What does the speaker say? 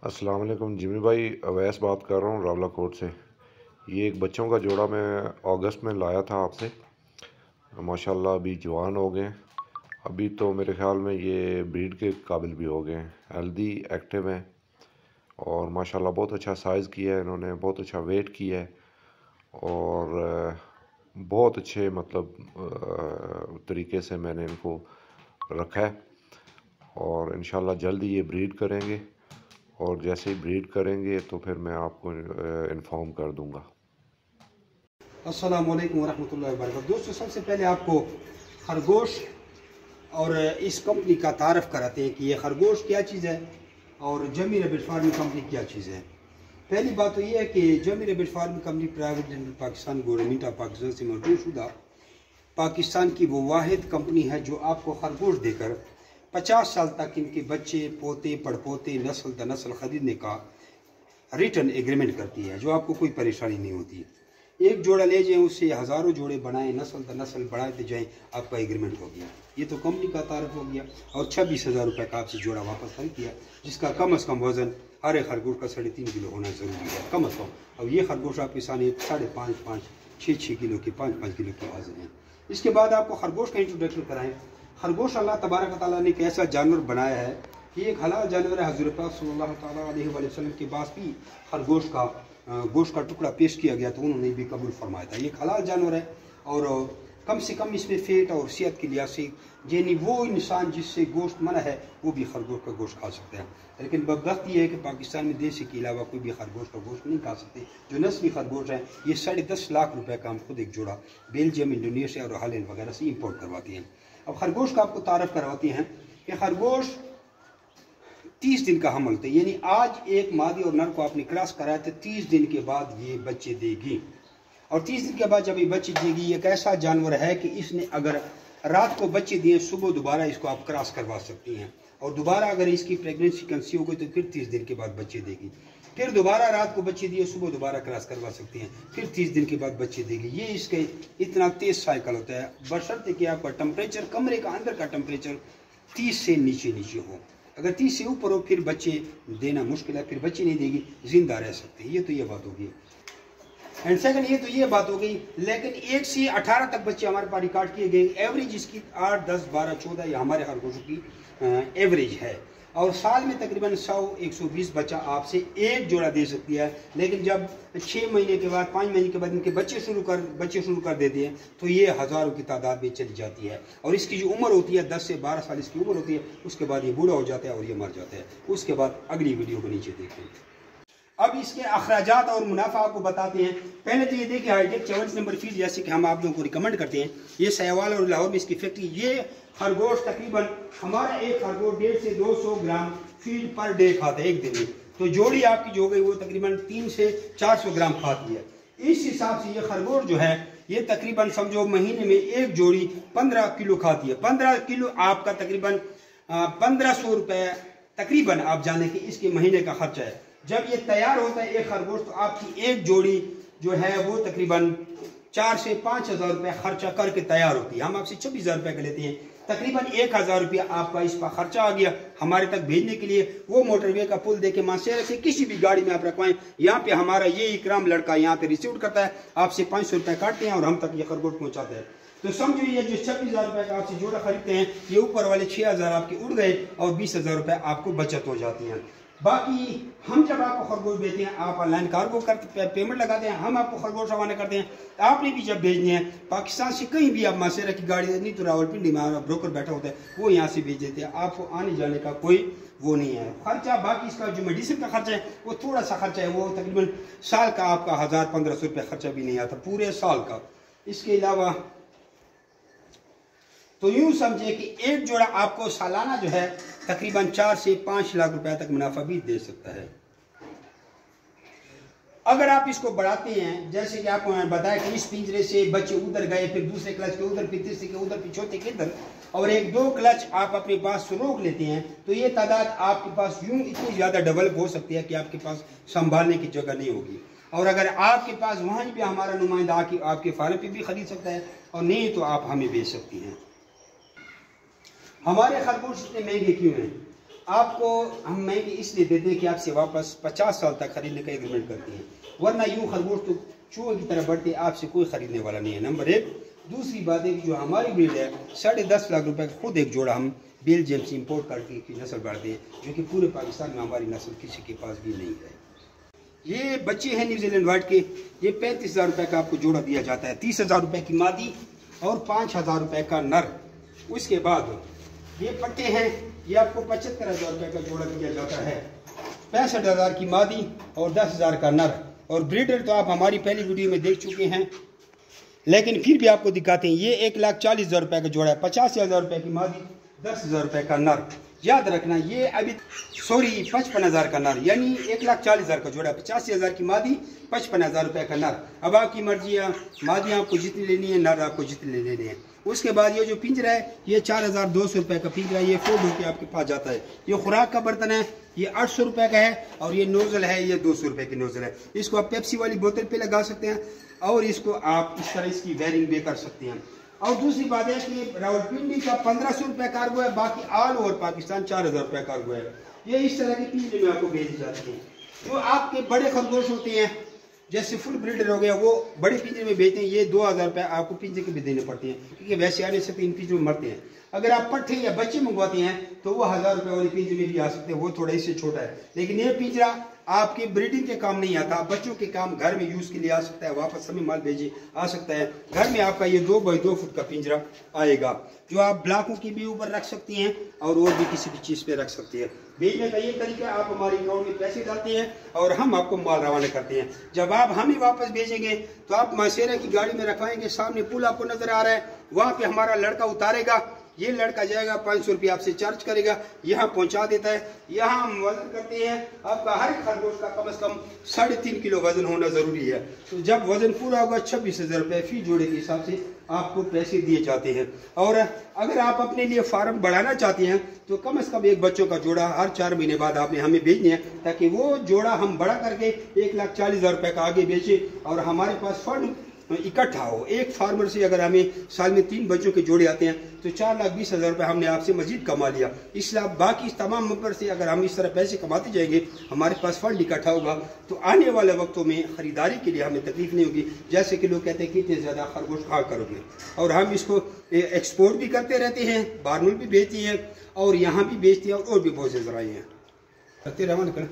अस्सलाम वालेकुम जिमी भाई, अवैस बात कर रहा हूँ रावला कोट से। ये एक बच्चों का जोड़ा मैं अगस्त में लाया था आपसे। माशाल्लाह अभी जवान हो गए। अभी तो मेरे ख्याल में ये ब्रीड के काबिल भी हो गए हैं, हेल्दी एक्टिव हैं और माशाल्लाह बहुत अच्छा साइज़ किया है इन्होंने, बहुत अच्छा वेट किया है और बहुत अच्छे तरीके से मैंने इनको रखा है और इंशाल्लाह जल्दी ये ब्रीड करेंगे और जैसे ही ब्रीड करेंगे तो फिर मैं आपको इन्फॉर्म कर दूंगा। अस्सलाम वालेकुम वरहमतुल्लाहि वबरकातुहू। दोस्तों, सबसे पहले आपको खरगोश और इस कंपनी का तारफ़ कराते हैं कि ये खरगोश क्या चीज़ है और जमी रैबिट फार्मिंग कंपनी क्या चीज़ है। पहली बात तो ये है कि जमी rabbit farming company private limited Pakistan government of Pakistan से मंजूर शुदा पाकिस्तान की वो वाहिद कंपनी है जो आपको खरगोश देकर 50 साल तक इनके बच्चे, पोते, पड़पोते, नस्ल दर नस्ल खरीदने का रिटर्न एग्रीमेंट करती है, जो आपको कोई परेशानी नहीं होती। एक जोड़ा ले जाएं, उससे हज़ारों जोड़े बनाएं, नस्ल दर नस्ल बढ़ाते जाएं, आपका एग्रीमेंट हो गया। ये तो कंपनी का तारफ़ हो गया। और 26,000 रुपये का आपसे जोड़ा वापस खरीद किया, जिसका कम अज़ कम वज़न हर एक खरगोश का 3.5 किलो होना ज़रूरी है, कम अज़ कम। अब ये खरगोश आपके सामने 5.5, 6 किलो के 5 किलो के वज़न है। इसके बाद आपको खरगोश का इंट्रोडक्शन कराएं। खरगोश अल्लाह तबारक व तआला ने एक ऐसा जानवर बनाया है कि एक हलाल जानवर है। हज़रत पाक सल्लल्लाहु अलैहि वसल्लम के पास भी खरगोश का गोश्त का टुकड़ा पेश किया गया तो उन्होंने भी कबूल फरमाया था। ये एक हलाल जानवर है और कम से कम इसमें फ़ेट और सेहत के लिहाज से यानी वो इंसान जिससे गोश्त मना है वो भी खरगोश का गोश्त खा सकते हैं। लेकिन बदबख्ती ये है कि पाकिस्तान में देसी के अलावा कोई भी खरगोश का गोश्त नहीं खा सकते। जो नस्ली खरगोश हैं ये 10.5 लाख रुपए का हम खुद एक जोड़ा बेल्जियम, इंडोनेशिया और हॉलैंड वगैरह से इम्पोर्ट करवाते हैं। अब खरगोश का आपको तारफ़ करवाते हैं कि खरगोश 30 दिन का हमल होता है, यानी आज एक मादी और नर को आपने क्रॉस कराया तो 30 दिन के बाद ये बच्चे देगी। और 30 दिन के बाद जब ये बच्चे देगी, एक ऐसा जानवर है कि इसने अगर रात को बच्चे दिए, सुबह दोबारा इसको आप क्रॉस करवा सकती हैं और दोबारा अगर इसकी प्रेगनेंसी कंसीव हो गई तो फिर 30 दिन के बाद बच्चे देगी। फिर दोबारा रात को बच्चे दिए, सुबह दोबारा क्रॉस करवा सकती हैं, फिर 30 दिन के बाद बच्चे देगी। ये इसके इतना तेज साइकिल होता है, बशर्ते कि आपका टेम्परेचर, कमरे का अंदर का टेम्परेचर 30 से नीचे हो। अगर 30 से ऊपर हो फिर बच्चे देना मुश्किल है, फिर बच्चे नहीं देगी, जिंदा रह सकते हैं। ये तो ये बात होगी। एंड सेकंड ये तो ये बात हो गई। लेकिन 1 से 18 तक बच्चे हमारे पास रिकॉर्ड किए गए। एवरेज इसकी 8, 10, 12, 14 ये हमारे खरगोशों की एवरेज है। और साल में तकरीबन 100-120 बच्चा आपसे एक जोड़ा दे सकती है। लेकिन जब 6 महीने के बाद, 5 महीने के बाद इनके बच्चे शुरू कर देते हैं तो ये हज़ारों की तादाद में चली जाती है। और इसकी जो उम्र होती है 10 से 12 साल इसकी उम्र होती है, उसके बाद ये बूढ़ा हो जाता है और ये मर जाता है। उसके बाद अगली वीडियो को नीचे देखें। अब इसके अखराजात और मुनाफा आपको बताते हैं। पहले तो ये देखिए हाईटेक 44 नंबर फीड, जैसे कि हम आप लोगों को रिकमेंड करते हैं। ये सहवाल और लाहौर में इसकी फैक्ट्री। ये खरगोश तकरीबन हमारा एक खरगोश 150 से 200 ग्राम फीड पर डे खाता है एक दिन में। तो जोड़ी आपकी जो गई वो तकरीबन 300 से 400 ग्राम खाती है। इस हिसाब से ये खरगोश जो है ये तकरीबन समझो महीने में एक जोड़ी 15 किलो खाती है। 15 किलो आपका तकरीबन 1500 रुपये तकरीबन आप जाने कि इसके महीने का खर्चा है। जब ये तैयार होता है एक खरगोश तो आपकी एक जोड़ी जो है वो तकरीबन 4 से 5 हज़ार रुपये खर्चा करके तैयार होती है। हम आपसे 26,000 रुपये का लेते हैं, तकरीबन 1,000 रुपया आपका इस पर खर्चा आ गया हमारे तक भेजने के लिए। वो मोटरवे का पुल देके मासेरा से किसी भी गाड़ी में आप रखवाएं। यहाँ पे हमारा ये इकराम लड़का यहाँ पे रिसीव करता है, आपसे 500 रुपये काटते हैं और हम तक ये खरगोश पहुँचाते हैं। तो समझो ये जो 26,000 रुपये का आपसे जोड़ा खरीदते हैं, ये ऊपर वाले 6,000 आपके उड़ गए और 20,000 रुपये आपको बचत हो जाती है। बाकी हम जब आपको खरगोश भेजते हैं, आप ऑनलाइन कार्गो करते पेमेंट लगाते हैं, हम आपको खरगोश रवाना करते हैं। आपने भी जब भेजने हैं पाकिस्तान से कहीं भी आप मासेरा की गाड़ी नहीं तो रावलपिंडी में हमारा ब्रोकर बैठा होता है, वो यहाँ से भेज देते हैं। आपको आने जाने का कोई वो नहीं है खर्चा। बाकी इसका जो मेडिसिन का खर्चा है वो थोड़ा सा खर्चा है, वो तकरीबन साल का आपका 1,000-1,500 रुपये खर्चा भी नहीं आता पूरे साल का। इसके अलावा तो यूं समझे कि एक जोड़ा आपको सालाना जो है तकरीबन 4 से 5 लाख रुपए तक मुनाफा भी दे सकता है। अगर आप इसको बढ़ाते हैं, जैसे कि आपको मैंने बताया कि इस पिंजरे से बच्चे उधर गए, फिर दूसरे क्लच के उधर, फिर तीसरे के उधर, फिर चौथे के इधर, और 1-2 क्लच आप अपने पास रोक लेते हैं तो ये तादाद आपके पास यूं इतनी ज़्यादा डेवलप हो सकती है कि आपके पास संभालने की जगह नहीं होगी। और अगर आपके पास वहाँ भी हमारा नुमाइंदा आके आपके फार्म पे भी खरीद सकता है और नहीं तो आप हमें बेच सकती हैं। हमारे खरगोश इतने महंगे क्यों हैं? आपको हम महंगे इसलिए देते हैं कि आपसे वापस 50 साल तक खरीदने का एग्रीमेंट करते हैं, वरना यूँ खरगोश तो चूहे की तरह बढ़ते आपसे कोई खरीदने वाला नहीं है, नंबर एक। दूसरी बात है कि जो हमारी ब्रीड है 10.5 लाख रुपए का खुद एक जोड़ा हम बेल्जियम से इंपोर्ट करके की नस्ल बढ़ते हैं, जो कि पूरे पाकिस्तान में हमारी नस्ल किसी के पास भी नहीं है। ये बच्चे हैं न्यूजीलैंड वाइट के, ये 35,000 रुपये का आपको जोड़ा दिया जाता है, 30,000 रुपये की मादी और 5,000 रुपये का नर। उसके बाद ये पट्टे हैं, ये आपको 75,000 रुपये का जोड़ा दिया जाता है, 65,000 की मादी और 10,000 का नर। और ब्रीडर तो आप हमारी पहली वीडियो में देख चुके हैं, लेकिन फिर भी आपको दिखाते हैं। ये 1,40,000 रुपये का जोड़ा है, 85,000 रुपये की मादी, 10,000 रुपये का नर। याद रखना ये अभी 55,000 का नर, यानी 1,40,000 का जोड़ा, 85,000 की मादी, 55,000 रुपये का नर। अब आपकी मर्जी है, मादी आपको जितनी लेनी है, नर आपको जितने लेने हैं। उसके बाद ये जो पिंजरा है ये 4,200 रुपये का पिंजरा है, ये फोल्ड होकर आपके पास जाता है। ये खुराक का बर्तन है, ये 800 रुपये का है, और ये नोजल है, ये 200 रुपये की नोजल है। इसको आप पेप्सी वाली बोतल पे लगा सकते हैं, और इसको आप इस तरह इसकी वायरिंग भी कर सकते हैं। और दूसरी बात है कि रावलपिंडी का 1,500 रुपये कार्गो है, बाकी ऑल ओवर पाकिस्तान 4,000 रुपये कार्गो है। ये इस तरह के पिंजरे में आपको भेजे जाते हैं। जो आपके बड़े खरगोश होते हैं, जैसे फुल ब्रीडर हो गया, वो बड़े पिंजरे में भेजते हैं, ये 2,000 रुपये आपको पिंजरे के भी देने पड़ते हैं, क्योंकि वैसे आने से 3 पिंजरे में मरते हैं। अगर आप पट्टे या बच्चे मंगवाते हैं तो वो 1,000 रुपये वाले पिंजरे में भी आ सकते हैं, वो थोड़ा इससे छोटा है। लेकिन ये पिंजरा आपके ब्रीडिंग के काम नहीं आता, बच्चों के काम घर में यूज के लिए आ सकता है, वापस समय माल भेजे आ सकता है। घर में आपका ये 2 बाई 2 फुट का पिंजरा आएगा, जो आप ब्लॉकों के भी ऊपर रख सकती हैं और भी किसी भी चीज़ पे रख सकती है। भेजने का ये तरीका, आप हमारे अकाउंट में पैसे डालते हैं और हम आपको माल रवाना करते हैं। जब आप हमें वापस भेजेंगे तो आप मासेरा की गाड़ी में रखवाएंगे, सामने पुल आपको नजर आ रहा है, वहाँ पे हमारा लड़का उतारेगा, ये लड़का जाएगा 500 रुपये आपसे चार्ज करेगा, यहाँ पहुँचा देता है। यहाँ हम वजन करते हैं, आपका हर खरगोश का कम से कम 3.5 किलो वजन होना जरूरी है। तो जब वजन पूरा होगा 26,000 रुपये फी जोड़े के हिसाब से आपको पैसे दिए जाते हैं। और अगर आप अपने लिए फार्म बढ़ाना चाहते हैं तो कम से कम एक बच्चों का जोड़ा हर 4 महीने बाद आपने हमें भेजने हैं, ताकि वो जोड़ा हम बड़ा करके 1,40,000 रुपये का आगे बेचें और हमारे पास फंड इकट्ठा हो। एक फार्मर से अगर हमें साल में 3 बच्चों के जोड़े आते हैं तो 4,20,000 रुपये हमने आपसे मजीद कमा लिया। इसलिए बाकी तमाम मेंबर से अगर हम इस तरह पैसे कमाते जाएंगे, हमारे पास फंड इकट्ठा होगा, तो आने वाले वक्तों में ख़रीदारी के लिए हमें तकलीफ नहीं होगी। जैसे कि लोग कहते हैं कि इतने ज़्यादा खरगोश कहाँ करोगे, और हम इसको एक्सपोर्ट भी करते रहते हैं, बाहर मुल्क भी बेचते हैं और यहाँ भी बेचते हैं, और भी बहुत से ज़राए हैं करते रहो।